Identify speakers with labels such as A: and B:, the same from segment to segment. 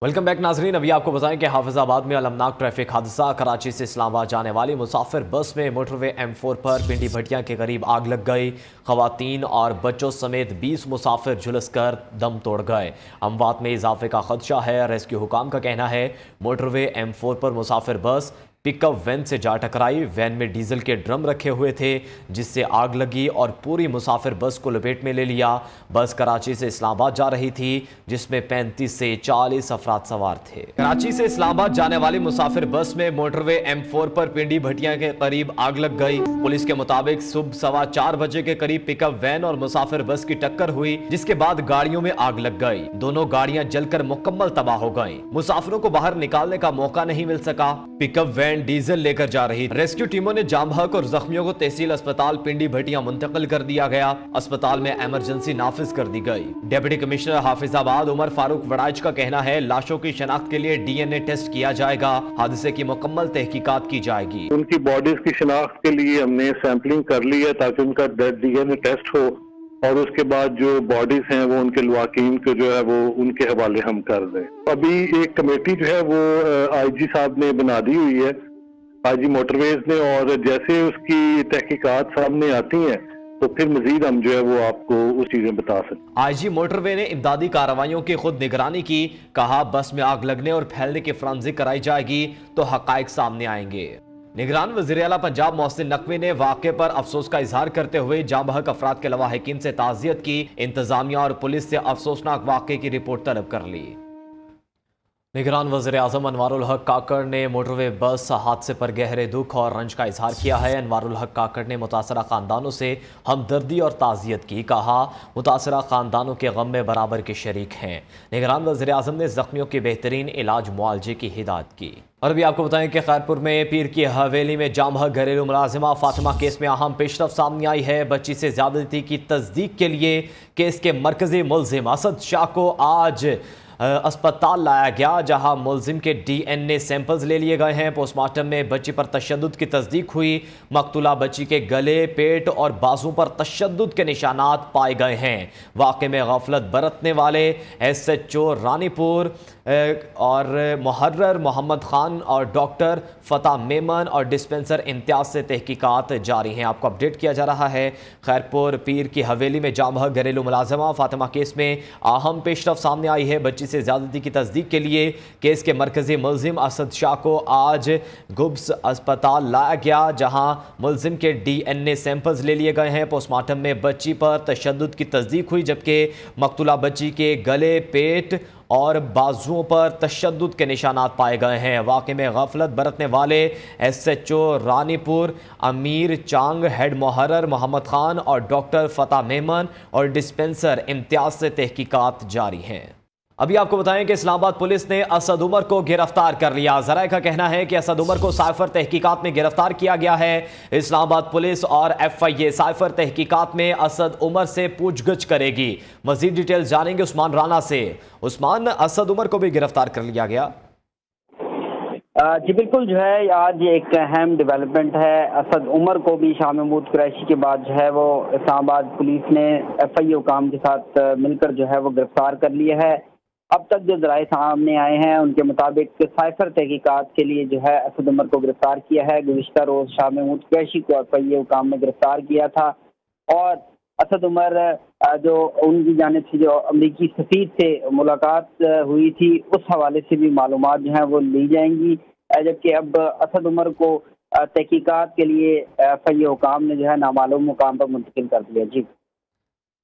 A: Welcome back नाजरीन। अभी आपको बताएं कि हाफिजाबाद में अलमनाक ट्रैफिक हादसा। कराची से इस्लामाबाद जाने वाली मुसाफिर बस में मोटरवे M4 पर पिंडी भटिया के करीब आग लग गई। खवातीन और बच्चों समेत 20 मुसाफिर झुलसकर दम तोड़ गए। अमवात में इजाफे का खदशा है। रेस्क्यू हुकाम का कहना है मोटरवे M4 पर मुसाफिर बस पिकअप वैन से जा टकराई। वैन में डीजल के ड्रम रखे हुए थे जिससे आग लगी और पूरी मुसाफिर बस को लपेट में ले लिया। बस कराची से इस्लामाबाद जा रही थी जिसमें 35 से 40 अफराद सवार थे। कराची से इस्लामाबाद जाने वाली मुसाफिर बस में मोटरवे M4 पर पिंडी भटिया के करीब आग लग गई। पुलिस के मुताबिक सुबह 4:15 बजे के करीब पिकअप वैन और मुसाफिर बस की टक्कर हुई जिसके बाद गाड़ियों में आग लग गई। दोनों गाड़ियां जलकर मुकम्मल तबाह हो गईं। मुसाफिरों को बाहर निकालने का मौका नहीं मिल सका। पिकअप वैन डीजल लेकर जा रही। रेस्क्यू टीमों ने जाम बहक और जख्मियों को तहसील अस्पताल पिंडी भटिया मुंतकिल कर दिया गया। अस्पताल में इमरजेंसी नाफिज कर दी गई। डिप्टी कमिश्नर हाफिजाबाद उमर फारूक वड़ाइच का कहना है लाशों की शनाख्त के लिए DNA टेस्ट किया जाएगा। हादसे की मुकम्मल तहकीकात की जाएगी।
B: उनकी बॉडीज की शनाख्त के लिए हमने सैंपलिंग कर ली है ताकि उनका DNA टेस्ट हो और उसके बाद जो बॉडीज हैं वो उनके लवाकीन को जो है वो उनके हवाले हम कर दें। अभी एक कमेटी जो है वो IG साहब ने बना दी हुई है, IG मोटरवेज ने, और जैसे उसकी तहकीकात सामने आती हैं तो फिर मजीद हम जो है वो आपको उस चीजें बता सकते।
A: IG मोटरवे ने इमदादी कार्रवाइयों की खुद निगरानी की। कहा बस में आग लगने और फैलने की फोरेंसिक कराई जाएगी तो हकायक सामने आएंगे। निगरान वज़ीर आला पंजाब मोहसिन नकवी ने वाक़े पर अफसोस का इजहार करते हुए जाम बहक अफराद के लवाहिकीन से ताज़ियत की। इंतजामिया और पुलिस से अफसोसनाक वाक़े की रिपोर्ट तलब कर ली। निगरान वज़ीर आज़म अनवारुल हक काकड़ ने मोटरवे बस हादसे पर गहरे दुख और रंज का इजहार किया है। अनवारुल हक काकड़ ने मुतासरा ख़ानदानों से हमदर्दी और ताज़ियत की। कहा मुतासरा ख़ानदानों के गम में बराबर के शरीक हैं। निगरान वज़ीर आज़म ने ज़ख्मियों के बेहतरीन इलाज मुआलजे की हिदायत की। और अभी आपको बताएं कि खैरपुर में पीर की हवेली में जाम बहक घरेलू मुलाजिमा फातिमा केस में अहम पेशरफ सामने आई है। बच्ची से ज्यादती की तस्दीक के लिए केस के मरकजी मुलजिम असद शाह को आज अस्पताल लाया गया जहां मुलजिम के DNA सैंपल्स ले लिए गए हैं। पोस्टमार्टम में बच्ची पर तशद्दुद की तस्दीक हुई। मकतूला बच्ची के गले, पेट और बाजू पर तशद्दुद के निशानात पाए गए हैं। वाक़े में गफलत बरतने वाले SHO रानीपुर और मुहर्रर मोहम्मद खान और डॉक्टर फ़ता मेमन और डिस्पेंसर इम्तियाज़ से तहकीकात जारी हैं। आपको अपडेट किया जा रहा है। खैरपुर पीर की हवेली में जाम बहक घरेलू मुलाजिमा फातिमा केस में अहम पेशरफ सामने आई है। बच्ची से ज्यादती की तस्दीक के लिए केस के मरकजी मुलजिम असद शाह को आज गुब्स अस्पताल लाया गया जहां मुलजिम के DNA सैंपल्स ले लिए गए हैं। पोस्टमार्टम में बच्ची पर तशद्दुद की तस्दीक हुई जबकि मकतूला बच्ची के गले, पेट और बाजुओं पर तशद्दुद के निशानात पाए गए हैं। वाक़े में गफलत बरतने वाले SHO रानीपुर अमीर चांग, हेड मुहर्रर मोहम्मद खान और डॉक्टर फ़ता मेमन और डिस्पेंसर इम्तियाज़ से तहकीकात जारी हैं। अभी आपको बताएं कि इस्लामाबाद पुलिस ने असद उमर को गिरफ्तार कर लिया। ज़राए का कहना है कि असद उमर को साइफर तहकीकात में गिरफ्तार किया गया है। इस्लामाबाद पुलिस और FIA साइफर तहकीकात में असद उमर से पूछगछ करेगी। मजीद डिटेल जानेंगे उस्मान राना से। उस्मान, असद उमर को भी गिरफ्तार कर लिया गया।
C: जी बिल्कुल, जो है आज एक अहम डेवलपमेंट है। असद उमर को भी शाह महमूद कुरैशी के बाद जो है वो इस्लामाबाद पुलिस ने FIA हुकाम के साथ मिलकर जो है वो गिरफ्तार कर लिया है। अब तक जो ज़राए सामने आए हैं उनके मुताबिक साइफर तहकीकात के लिए जो है असद उमर को गिरफ्तार किया है। गुज़िश्ता रोज़ शाह महमूद कुरैशी को FIA हुकाम में गिरफ्तार किया था और असद उमर जो उनकी जानिब से जो अमरीकी सफ़ीर से मुलाकात हुई थी उस हवाले से भी मालूमात जो है वो ली जाएंगी। जबकि अब असद उमर को तहकीकात के लिए FIA हुकाम ने जो है नामालूम मुकाम पर मुंतकिल कर दिया। जी,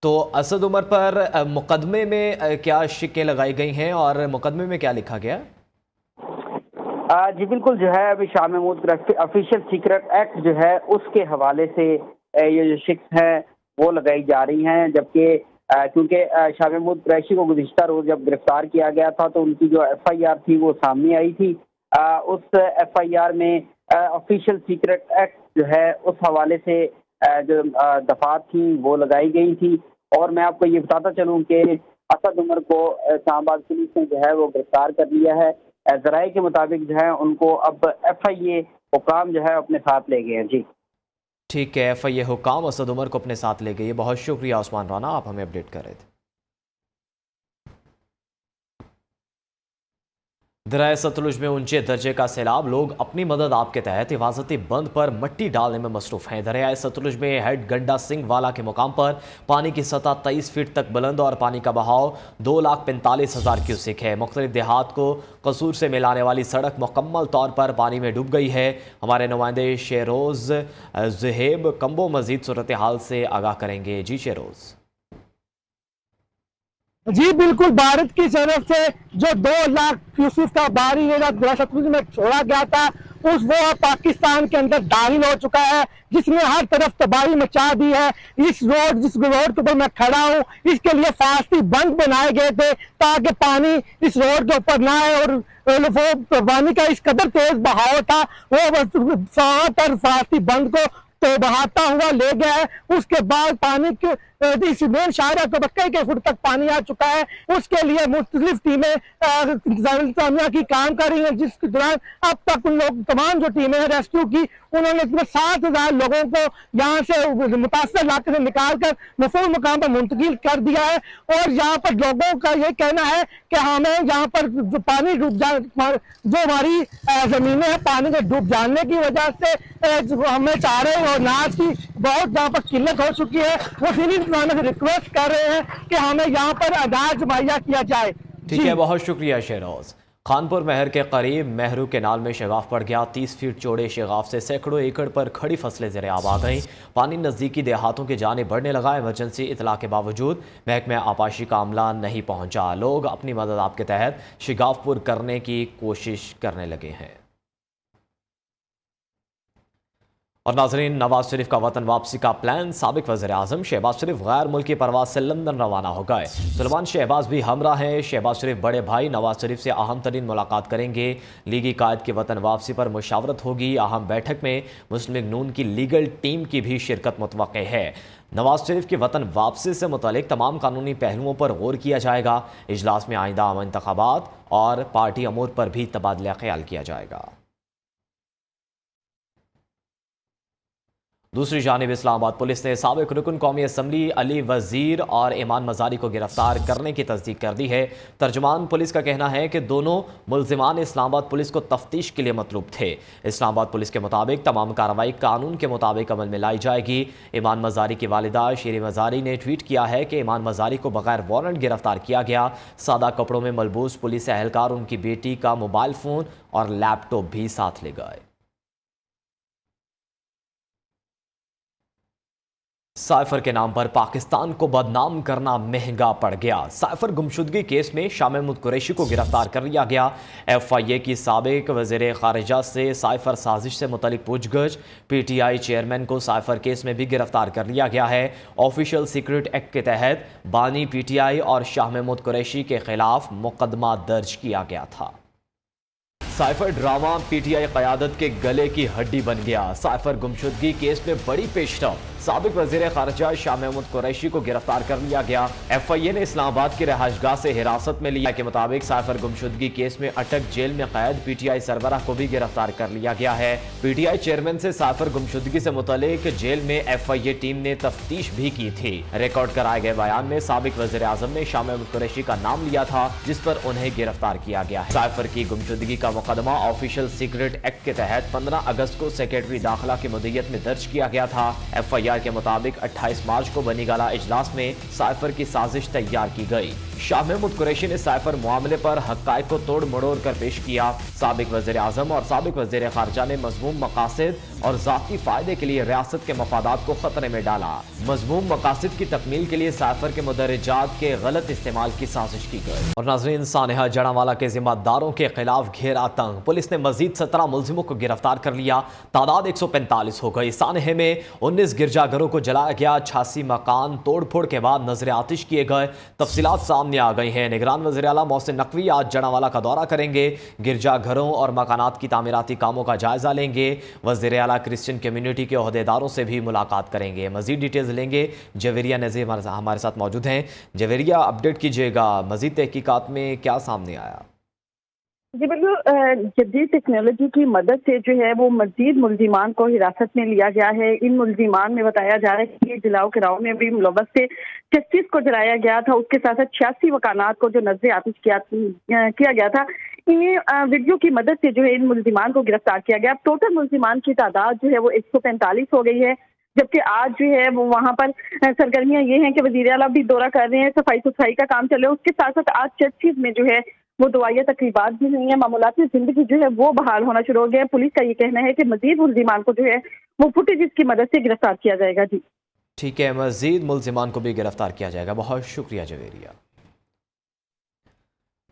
A: तो असद उमर पर मुकदमे में क्या शिक्कें लगाई गई हैं और मुकदमे में क्या लिखा गया?
C: जी बिल्कुल, जो है अभी Shah Mahmood official secret act जो है उसके हवाले से ये जो शिक्स हैं वो लगाई जा रही हैं। जबकि क्योंकि शाह महमूद कुरैशी को गुज़िश्ता रोज़ जब गिरफ्तार किया गया था तो उनकी जो FIR थी वो सामने आई थी। उस FIR में ऑफिशियल सीक्रेट एक्ट जो है उस हवाले से जो दफात थी वो लगाई गई थी। और मैं आपको ये बताता चलूँ कि असद उमर को इस्लामाबाद पुलिस ने जो है वो गिरफ्तार कर लिया है। ज़राए के मुताबिक जो है उनको अब FIA हुकाम जो है अपने साथ ले गए हैं। जी
A: ठीक है, FIA हुकाम असद उमर को अपने साथ ले गए। बहुत शुक्रिया उस्मान राना, आप हमें अपडेट कर रहे थे। दरिया सतलुज में ऊंचे दर्जे का सैलाब, लोग अपनी मदद आपके तहत हिफाजती बंद पर मिट्टी डालने में मसरूफ हैं। दरिया सतलुज में हेड गंडा सिंह वाला के मुकाम पर पानी की सतह 23 फीट तक बुलंद और पानी का बहाव 2,45,000 क्यूसेक है। मुख्तलिफ देहात को कसूर से मिलाने वाली सड़क मुकम्मल तौर पर पानी में डूब गई है। हमारे नुमाइंदे शेरोज ज़ुहेब कंबो मजीद सूरत हाल से आगाह करेंगे। जी शेरोज।
D: जी बिल्कुल, भारत की तरफ से जो 2 लाख क्यूसेक का भारी दरिया सतलुज में छोड़ा गया था वो पाकिस्तान के अंदर दाखिल हो चुका है, जिसने हर तरफ तबाही मचा दी है। जिस रोड के ऊपर मैं खड़ा हूँ, इसके लिए फास्टी बंद बनाए गए थे ताकि पानी इस रोड के ऊपर ना आए, और वो पानी का इस कदर तेज बहाव था वो वहां पर फास्टी बंद को तो बहाता हुआ ले गया है। उसके बाद पानी के इस मेन शाहरा को कई फुट तक पानी आ चुका है। उसके लिए मुख्तलिफ टीमें इंतजामिया की काम कर रही हैं, जिसके दौरान अब तक उन लोग तमाम जो टीमें हैं रेस्क्यू की, उन्होंने 7,000 लोगों को यहाँ से मुतासर इलाके से निकाल कर मफूल मुकाम पर मुंतकिल कर दिया है। और यहाँ पर लोगों का ये कहना है कि हमें यहाँ पर जो पानी डूब जा जो हमारी जमीनें हैं पानी के डूब जाने की वजह से हमें चारे और अनाज की बहुत यहाँ पर किल्लत हो चुकी है। वो सिविल से रिक्वेस्ट कर रहे हैं कि हमें यहाँ पर अनाज मुहैया किया जाए।
A: ठीक है, बहुत शुक्रिया शेरोज। खानपुर महर के करीब मेहरू केनाल में शगाफ पड़ गया। 30 फीट चौड़े शगाफ से सैकड़ों एकड़ पर खड़ी फसलें ज़ेरे आब आ गईं। पानी नज़दीकी देहातों की जानिब बढ़ने लगा। इमरजेंसी इतला के बावजूद महकमे आपाशी का अमला नहीं पहुंचा। लोग अपनी मदद आपके तहत शगाफ पुर करने की कोशिश करने लगे हैं। और नाजरीन, नवाज शरीफ का वतन वापसी का प्लान। साबिक वज़ीर आज़म शहबाज शरीफ गैर मुल्की परवाज से लंदन रवाना हो गए। सुलेमान शहबाज भी हमरा हैं। शहबाज शरीफ बड़े भाई नवाज शरीफ से अहम तरीन मुलाकात करेंगे। लीगी कायद की वतन वापसी पर मुशावरत होगी। अहम बैठक में मुस्लिम लीग नून की लीगल टीम की भी शिरकत मुतवक्के है। नवाज शरीफ की वतन वापसी से मुतालिक तमाम कानूनी पहलुओं पर गौर किया जाएगा। इजलास में आइंदा आम इंतखाबात और पार्टी अमूर पर भी तबादला ख्याल किया जाएगा। दूसरी जानिब इस्लामाबाद पुलिस ने साबिक रुकन कौमी असम्बली अली वजीर और ईमान मजारी को गिरफ्तार करने की तस्दीक कर दी है। तर्जुमान पुलिस का कहना है कि दोनों मुल्जिमान इस्लामाबाद पुलिस को तफ्तीश के लिए मतलूब थे। इस्लामाबाद पुलिस के मुताबिक तमाम कार्रवाई कानून के मुताबिक अमल में लाई जाएगी। ईमान मजारी की वालिदा शेरी मजारी ने ट्वीट किया है कि ईमान मजारी को बगैर वारंट गिरफ्तार किया गया। सादा कपड़ों में मलबूस पुलिस एहलकार उनकी बेटी का मोबाइल फ़ोन और लैपटॉप भी साथ ले गए। साइफर के नाम पर पाकिस्तान को बदनाम करना महंगा पड़ गया। साइफर गुमशुदगी केस में शाह महमूद कुरैशी को गिरफ्तार कर लिया गया। FIA की साबिक वज़ीर खारिजा से साइफर साजिश से मुतल्लिक पूछगछ। PTI चेयरमैन को साइफर केस में भी गिरफ्तार कर लिया गया है। ऑफिशियल सीक्रेट एक्ट के तहत बानी PTI और शाह महमूद कुरैशी के खिलाफ मुकदमा दर्ज किया गया था। साइफर ड्रामा PTI क़यादत के गले की हड्डी बन गया। साइफर गुमशुदगी केस में बड़ी पेशरफ। साबिक वज़ीर खारिजा शाह महमूद कुरैशी को गिरफ्तार कर लिया गया। FIA ने इस्लामाबाद की रहायशगाह से हिरासत में लिया के मुताबिक साइफर गुमशुदगी केस में अटक जेल में कैद PTI सरबराह को भी गिरफ्तार कर लिया गया है। PTI चेयरमैन से साइफर गुमशुदगी से मुतालिक जेल में FIA टीम ने तफ्तीश भी की थी। रिकॉर्ड कराए गए बयान में साबिक वज़ीर आज़म ने शाह महमूद कुरैशी का नाम लिया था, जिस पर उन्हें गिरफ्तार किया गया है। साइफर की गुमशुदगी का मुकदमा ऑफिशियल सीक्रेट एक्ट के तहत 15 अगस्त को सेक्रेटरी दाखिला की मुद्दत में दर्ज किया गया था। FIR के मुताबिक 28 मार्च को बनी गाला इजलास में साइफर की साजिश तैयार की गई। शाह महमूद कुरैशी ने साइफर मामले पर हक़ाइक़ को तोड़ मड़ोड़ कर पेश किया। साबिक वज़ीर आज़म और साबिक वज़ीर ख़ारिजा ने मज़मूम मकासद और ज़ाती फ़ायदे के लिए रियासत के मफादात को खतरे में डाला। मज़मूम मकासद की तकमील के लिए साइफर के मुदर्रिजात के गलत इस्तेमाल की साजिश की गई। और नाज़रीन, सानेहा जड़ावाला के जिम्मेदारों के खिलाफ घेरा तंग। पुलिस ने मजीद 17 मुल्जिमों को गिरफ्तार कर लिया। तादाद 145 हो गई। सानेहे में 19 गिरजाघरों को जलाया गया। 86 मकान तोड़ फोड़ के बाद नजर आतिश किए गए। तफसीलात सामने आ गई हैं। निगरान वज़ीर आला मोहसिन नकवी आज जड़ावाला का दौरा करेंगे। गिरजाघरों और मकानात की तामीराती कामों का जायजा लेंगे। वज़ीर आला क्रिश्चियन कम्युनिटी के ओहदेदारों से भी मुलाकात करेंगे। मजीद डिटेल्स लेंगे। जवेरिया नज़ीर हमारे साथ मौजूद हैं। जवेरिया, अपडेट कीजिएगा, मजीद तहकीकात में क्या सामने आया?
E: जी बिल्कुल, जदीद टेक्नोलॉजी की मदद से जो है वो मजीद मुल्जिमान को हिरासत में लिया गया है। इन मुल्जिमान में बताया जा रहा है कि ये जलाओ गिराव में भी मुलव्वस थे। 36 को जलाया गया था। उसके साथ साथ 86 मकानात को जो नजर आतिश किया गया था। इन्हें वीडियो की मदद से जो है इन मुल्जिमान को गिरफ्तार किया गया। अब टोटल मुल्जिमान की तादाद जो है वो 145 हो गई है, जबकि आज जो है वो वहाँ पर सरगर्मियां ये हैं कि वज़ीर आला भी दौरा कर रहे हैं, सफाई सुथराई का काम चल रहा है। उसके साथ साथ आज चर्चिज में जो है वो दुआया तकरीबात भी हुई है, मामूलाती जिंदगी जो है वो बहाल होना शुरू हो गया है। पुलिस का ये कहना है कि मजीद मुल्जिमान को जो है वो फुटेज की मदद से गिरफ्तार किया जाएगा। जी
A: ठीक है, मजीद मुल्जिमान को भी गिरफ्तार किया जाएगा। बहुत शुक्रिया जवेरिया।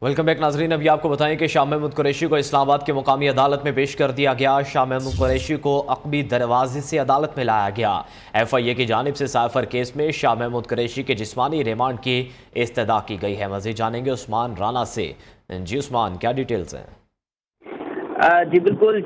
A: वेलकम बैक नाजरीन। अभी आपको बताएं कि शाह महमूद कुरैशी को इस्लामाबाद के मुकामी अदालत में पेश कर दिया गया। शाह महमूद कुरैशी को अक़बी दरवाजे से अदालत में लाया गया। FIA की जानिब से साइफर केस में शाह महमूद कुरैशी के जिस्मानी रिमांड की इस्तदा की गई है। मज़ीद जानेंगे उस्मान राना से। जी उस्मान, क्या डिटेल्स हैं?
C: जी बिल्कुल,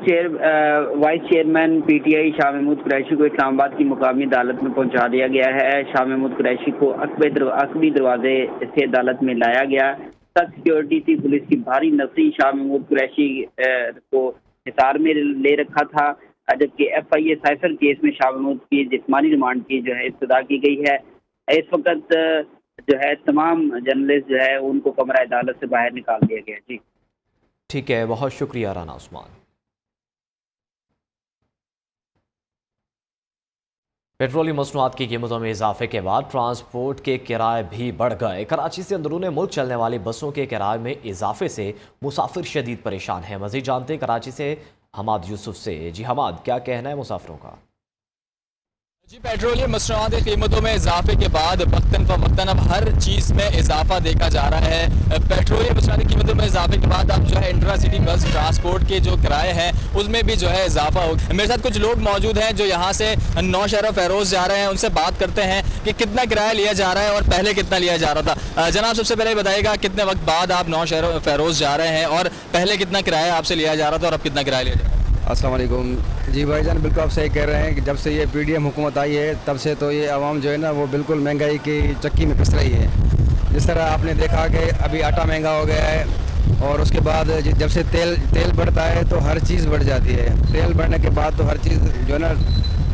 C: vice chairman PTI Shah Mahmood Qureshi को इस्लामाबाद की मुकामी अदालत में पहुंचा दिया गया है। शाह महमूद कुरैशी को अक़बी दरवाजे से अदालत में लाया गया। सख्त सिक्योरिटी थी, पुलिस की भारी नफरी शाह महमूद कुरैशी को हिसार में ले रखा था, जबकि FIA साइफर केस में शाह महमूद की जिस्मानी रिमांड की जो है इब्तिदा की गई है। इस वक्त जो है तमाम जर्नलिस्ट जो है उनको कमरा अदालत से बाहर निकाल दिया गया। जी
A: ठीक है, बहुत शुक्रिया राना उस्मान। पेट्रोलियम मसनूआत की कीमतों में इजाफे के बाद ट्रांसपोर्ट के किराए भी बढ़ गए। कराची से अंदरून मुल्क चलने वाली बसों के किराए में इजाफे से मुसाफिर शदीद परेशान हैं। मज़ीद जानते हैं कराची से हमाद यूसुफ से। जी हमाद, क्या कहना है मुसाफिरों का?
F: जी, पेट्रोलियम मसनूआत की कीमतों में इजाफे के बाद वक्तन फ़वक्तन अब हर चीज़ में इजाफा देखा जा रहा है। पेट्रोलियम मसनूआत की कीमतों में इजाफे के बाद अब जो है इंट्रा सिटी बस ट्रांसपोर्ट के जो किराए हैं उसमें भी जो है इजाफा हो। मेरे साथ कुछ लोग मौजूद हैं जो यहाँ से नौशहरा फ़ैरोज़ जा रहे हैं। उनसे बात करते हैं कि कितना किराया लिया जा रहा है और पहले कितना लिया जा रहा था। जनाब, सबसे पहले बताइएगा कितने वक्त बाद आप नौशहरा फ़ैरोज़ जा रहे हैं और पहले कितना किराया आपसे लिया जा रहा था और अब कितना किराया लिया जा रहा है?
G: अस्सलाम वालेकुम। जी भाईजान, बिल्कुल आप सही कह रहे हैं कि जब से ये PDM हुकूमत आई है तब से तो ये आवाम जो है ना वो बिल्कुल महंगाई की चक्की में पिस रही है। जिस तरह आपने देखा कि अभी आटा महंगा हो गया है और उसके बाद जब से तेल बढ़ता है तो हर चीज़ बढ़ जाती है। तेल बढ़ने के बाद तो हर चीज़ जो है ना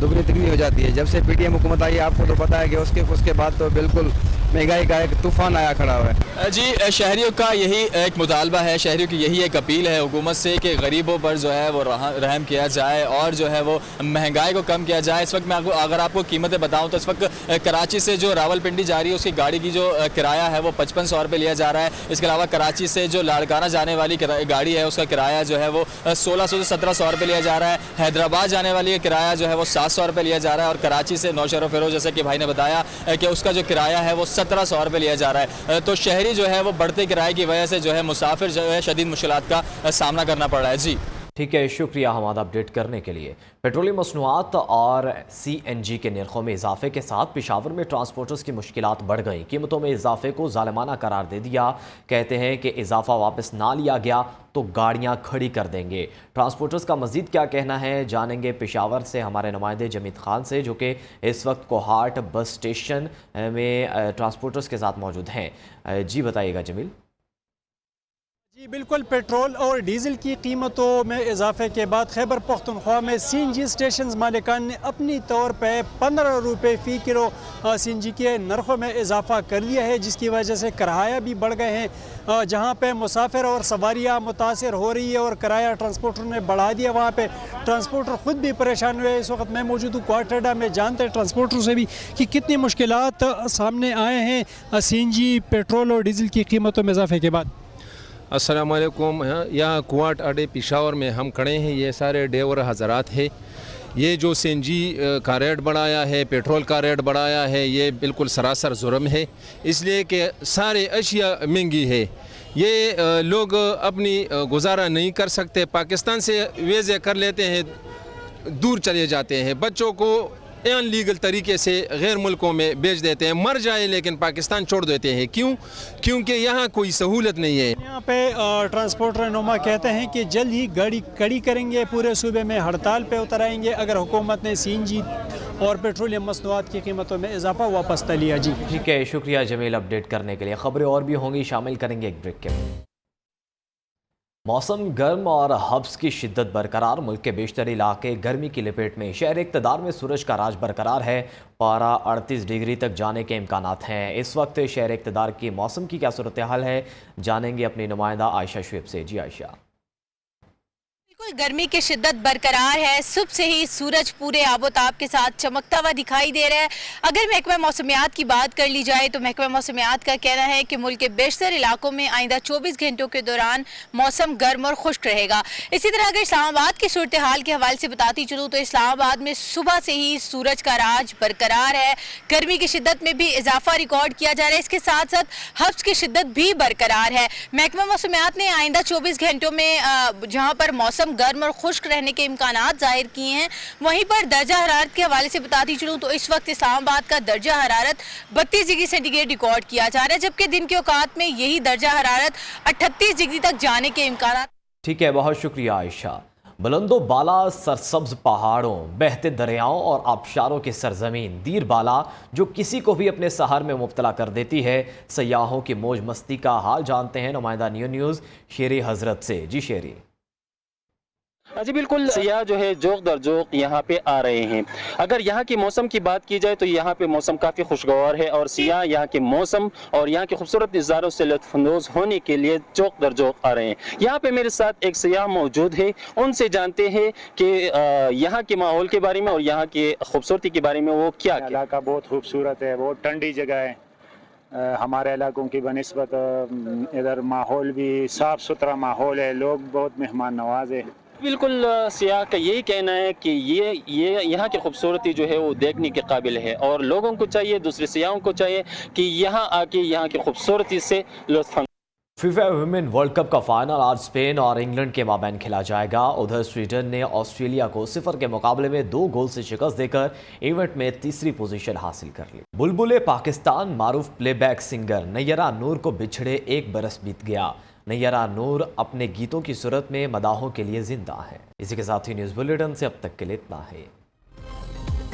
G: दुगनी तिगनी हो जाती है। जब से PDM हुकूमत आई है आपको तो पता है कि उसके बाद तो बिल्कुल महंगाई का एक तूफान आया खड़ा हुआ है।
F: जी, शहरियों का यही एक मुतालबा है, शहरियों की यही एक अपील है हुकूमत से कि गरीबों पर जो है वो रहम किया जाए और जो है वो महंगाई को कम किया जाए। इस वक्त मैं अगर आपको कीमतें बताऊं तो इस वक्त कराची से जो रावलपिंडी जा रही है उसकी गाड़ी की जो किराया है वो 5500 रुपये लिया जा रहा है। इसके अलावा कराची से जो लाड़काना जाने वाली गाड़ी है उसका किराया जो है वो 1600 से 1700 रुपये लिया जा रहा है। हैदराबाद जाने वाली किराया जो है वो 700 रुपये लिया जा रहा है और कराची से नौशहरा फ़ैरोज़ जैसे कि भाई ने बताया कि उसका जो किराया है वो 1700 रुपये लिया जा रहा है। तो शहरी जो है वो बढ़ते किराए की वजह से जो है मुसाफिर जो है शदीद मुश्किलात का सामना करना पड़ रहा है। जी
A: ठीक है, शुक्रिया हमारा अपडेट करने के लिए। पेट्रोलियम मसनूआत और CNG के नरखों में इजाफे के साथ पेशावर में ट्रांसपोर्टर्स की मुश्किलात बढ़ गई। कीमतों में इजाफे को जालिमाना करार दे दिया। कहते हैं कि इजाफा वापस ना लिया गया तो गाड़ियां खड़ी कर देंगे। ट्रांसपोर्टर्स का मजीद क्या कहना है जानेंगे पेशावर से हमारे नुमाइंदे जमीद खान से, जो कि इस वक्त कोहाट बस स्टेशन में ट्रांसपोर्टर्स के साथ मौजूद हैं। जी बताइएगा जमील।
H: जी बिल्कुल, पेट्रोल और डीज़ल की कीमतों में इजाफे के बाद खैबर पख्तूनख्वा में CNG स्टेशन मालिकान ने अपनी तौर पर 15 रुपये फ़ी किलो CNG के नरखों में इजाफा कर लिया है, जिसकी वजह से किराया भी बढ़ गए हैं। जहां पे मुसाफिर और सवारियां मुतासर हो रही है और किराया ट्रांसपोर्टर ने बढ़ा दिया, वहां पे ट्रांसपोर्टर ख़ुद भी परेशान हुए। इस वक्त मैं मौजूद हूँ क्वार्टरडा में, जानते हैं ट्रांसपोर्टर से भी कि कितनी मुश्किलात सामने आए हैं CNG पेट्रोल और डीज़ल की कीमतों में इजाफे के बाद।
I: अस्सलाम वालेकुम। यहाँ कुआट अड्डे पेशावर में हम खड़े हैं। ये सारे ड्राइवर हज़रात हैं। ये जो CNG का रेट बढ़ाया है, पेट्रोल का रेट बढ़ाया है, ये बिल्कुल सरासर जुर्म है, इसलिए कि सारे अशिया महंगी है। ये लोग अपनी गुजारा नहीं कर सकते, पाकिस्तान से वीज़े कर लेते हैं, दूर चले जाते हैं, बच्चों को अनलीगल तरीके से गैर मुल्कों में बेच देते हैं, मर जाए लेकिन पाकिस्तान छोड़ देते हैं। क्यों? क्योंकि यहाँ कोई सहूलत नहीं है।
H: यहाँ पे ट्रांसपोर्टर नुमा कहते हैं कि जल्द ही गाड़ी कड़ी करेंगे, पूरे सूबे में हड़ताल पे उतर आएंगे अगर हुकूमत ने CNG और पेट्रोलियम मसनूआत की कीमतों में इजाफा वापस न लिया। जी
A: ठीक है, शुक्रिया जमील अपडेट करने के लिए। खबरें और भी होंगी, शामिल करेंगे एक ब्रेक के बाद। मौसम गर्म और हब्स की शिद्दत बरकरार। मुल्क के बेशतर इलाके गर्मी की लपेट में। शहर इक़्तिदार में सूरज का राज बरकरार है। पारा 38 डिग्री तक जाने के इम्कानात हैं। इस वक्त शहर इक़्तिदार की मौसम की क्या सूरत हाल है, जानेंगे अपनी नुमाइंदा आयशा शुएब से। जी आयशा।
J: बिल्कुल गर्मी की शिद्दत बरकरार है। सुबह से ही सूरज पूरे आबोताब के साथ चमकता हुआ दिखाई दे रहा है। अगर महकमा मौसमियात की बात कर ली जाए तो महकमा मौसमियात का कहना है कि मुल्क के बेशतर इलाकों में आइंदा 24 घंटों के दौरान मौसम गर्म और खुश्क रहेगा। इसी तरह अगर इस्लामाबाद की सूरत हाल के हवाले से बताती चलूँ तो इस्लामाबाद में सुबह से ही सूरज का राज बरकरार है। गर्मी की शिद्दत में भी इजाफा रिकॉर्ड किया जा रहा है। इसके साथ साथ हब्स की शिद्दत भी बरकरार है। महकमा मौसमियात ने आइंदा 24 घंटों में जहाँ पर मौसम गर्म और खुश्क रहने के इम्कानात जाहिर किए हैं, वहीं पर दर्जा हरारत के हवाले से बताती चलूँ तो इस वक्त इस्लामाबाद का दर्जा हरारत 32 डिग्री सेंटीग्रेड रिकॉर्ड किया जा रहा है, जबकि दिन के औकात में यही दर्जा हरारत 38 डिग्री तक जाने के इम्कानात।
A: ठीक है, बहुत शुक्रिया आयशा। बुलंदो बाला सरसब्ज पहाड़ों, बहते दरियाओं और आबशारों की सरजमीन दीर बाला जो किसी को भी अपने सहर में मुब्तला कर देती है। सयाहों की मौज मस्ती का हाल जानते हैं नुमाइंदा न्यूज़ शेरी हजरत से। जी शेरी।
K: जी बिल्कुल, सियाह जो है जोक दर जोक यहाँ पे आ रहे हैं। अगर यहाँ के मौसम की बात की जाए तो यहाँ पे मौसम काफ़ी खुशगवार है और सियाह यहाँ के मौसम और यहाँ के खूबसूरत नज़ारों से लुत्फ़अंदोज़ होने के लिए जोक दर जोक आ रहे हैं। यहाँ पे मेरे साथ एक सियाह मौजूद है, उनसे जानते हैं कि यहाँ के माहौल के बारे में और यहाँ की खूबसूरती के बारे में वो क्या।
L: इलाका बहुत खूबसूरत है, बहुत ठंडी जगह है। हमारे इलाकों की बनिस्बत इधर माहौल भी साफ़ सुथरा माहौल है, लोग बहुत मेहमान नवाज है।
K: बिल्कुल, सियाह का यही कहना है कि ये यहाँ की खूबसूरती जो है वो देखने के काबिल है और लोगों को चाहिए, दूसरे सियाहों को चाहिए कि यहाँ आके यहाँ की खूबसूरती से लुत्फ़।
A: फीफा वुमेन वर्ल्ड कप का फाइनल आज स्पेन और इंग्लैंड के माबैन खेला जाएगा। उधर स्वीडन ने ऑस्ट्रेलिया को 0 के मुकाबले में 2 गोल से शिकस्त देकर इवेंट में तीसरी पोजीशन हासिल कर ली। बुलबुले पाकिस्तान मारूफ प्लेबैक सिंगर नैयरा नूर को बिछड़े 1 बरस बीत गया। नैयरा नूर अपने गीतों की सूरत में मदाहों के लिए जिंदा है। इसी के साथ ही न्यूज़ बुलेटिन से अब तक के लिए इतना है।